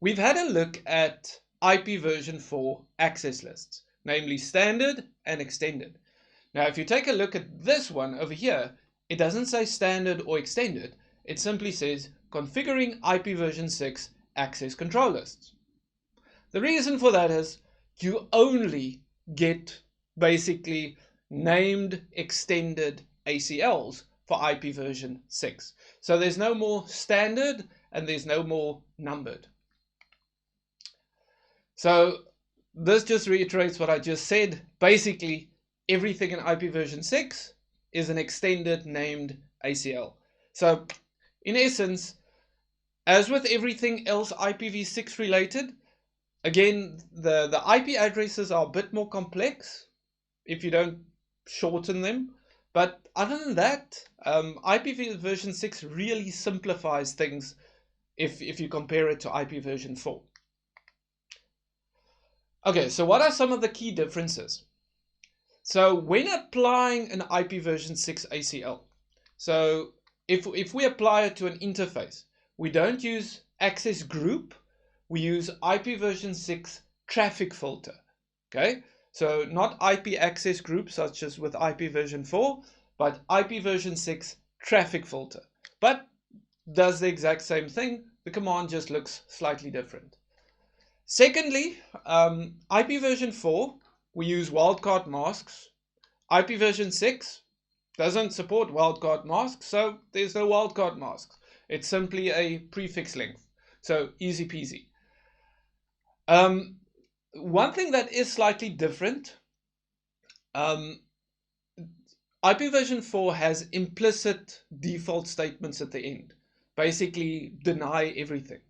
We've had a look at IPv4 access lists, namely standard and extended. Now, if you take a look at this one over here, it doesn't say standard or extended. It simply says configuring IPv6 access control lists. The reason for that is you only get basically named extended ACLs for IPv6. So there's no more standard and there's no more numbered. So this just reiterates what I just said. Basically, everything in IPv6 is an extended named ACL. So in essence, as with everything else IPv6 related, again, the IP addresses are a bit more complex if you don't shorten them. But other than that, IPv6 really simplifies things if you compare it to IPv4. Okay, so what are some of the key differences? So when applying an IPv6 ACL, so if we apply it to an interface, we don't use access group, we use IPv6 traffic filter. Okay, so not IP access group such as with IPv4, but IPv6 traffic filter. But does the exact same thing. The command just looks slightly different. Secondly, IPv4, we use wildcard masks. IPv6 doesn't support wildcard masks, so there's no wildcard masks. It's simply a prefix length, so easy peasy. One thing that is slightly different, IPv4 has implicit default statements at the end, basically deny everything.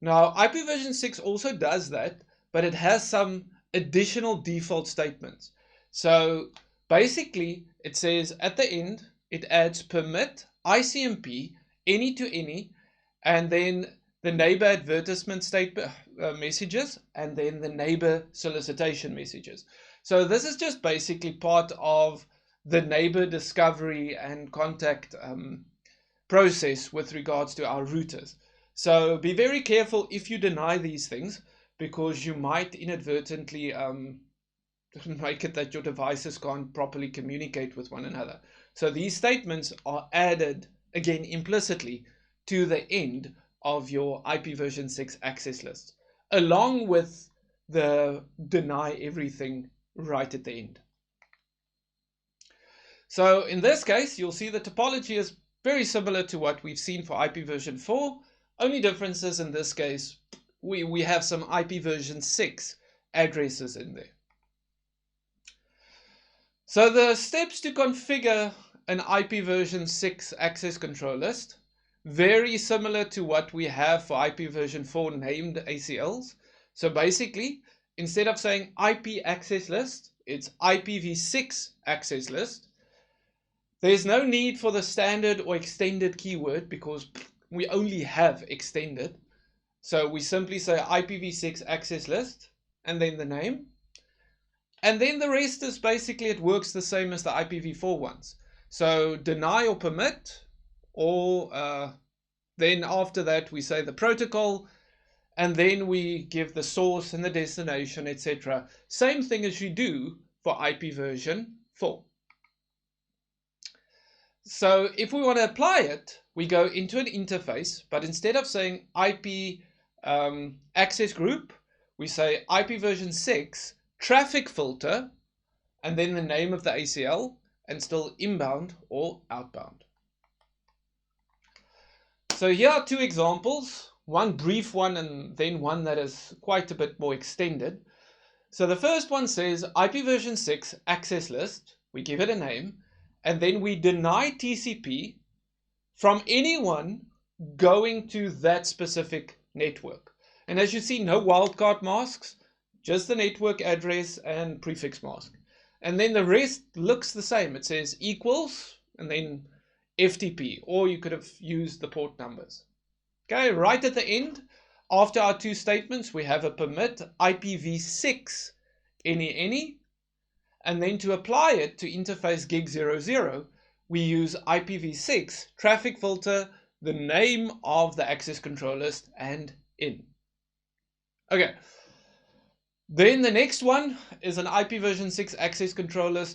Now, IPv6 also does that, but it has some additional default statements. So basically, it says at the end, it adds permit ICMP any to any, and then the neighbor advertisement statement messages, and then the neighbor solicitation messages. So this is just basically part of the neighbor discovery and contact process with regards to our routers. So be very careful if you deny these things, because you might inadvertently make it that your devices can't properly communicate with one another. So these statements are added, again, implicitly to the end of your IPv6 access list, along with the deny everything right at the end. So in this case, you'll see the topology is very similar to what we've seen for IPv4. Only differences in this case, we have some IPv6 addresses in there. So the steps to configure an IPv6 access control list, very similar to what we have for IPv4 named ACLs. So basically, instead of saying IP access list, it's IPv6 access list. There's no need for the standard or extended keyword because we only have extended. So we simply say IPv6 access list and then the name. And then the rest is basically, it works the same as the IPv4 ones. So deny or permit, or then after that we say the protocol, and then we give the source and the destination, etc. Same thing as you do for IPv4. So if we want to apply it, we go into an interface, but instead of saying IP access group, we say IPv6 traffic filter, and then the name of the ACL, and still inbound or outbound. So here are two examples, one brief one and then one that is quite a bit more extended. So the first one says IPv6 access list, we give it a name, and then we deny TCP from anyone going to that specific network. And as you see, no wildcard masks, just the network address and prefix mask. And then the rest looks the same. It says equals and then FTP, or you could have used the port numbers. Okay, right at the end, after our two statements, we have a permit IPv6 any, and then to apply it to interface gig00, we use IPv6 traffic filter, the name of the access control list, and in. Okay. Then the next one is an IPv6 access controller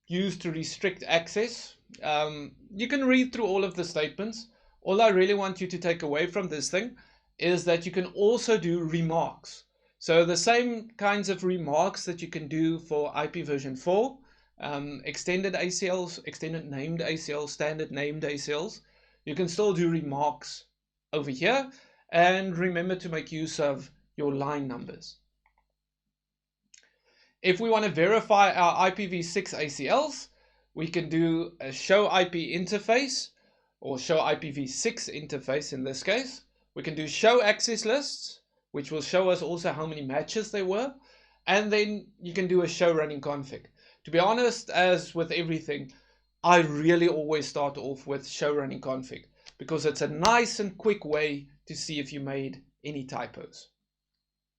used to restrict access. You can read through all of the statements. All I really want you to take away from this thing is that you can also do remarks. So the same kinds of remarks that you can do for IPv4, extended ACLs, extended named ACLs, standard named ACLs, you can still do remarks over here. And remember to make use of your line numbers. If we want to verify our IPv6 ACLs, we can do a show IP interface, or show IPv6 interface in this case. We can do show access lists, which will show us also how many matches there were. And then you can do a show running config. To be honest, as with everything, I really always start off with show running config, because it's a nice and quick way to see if you made any typos.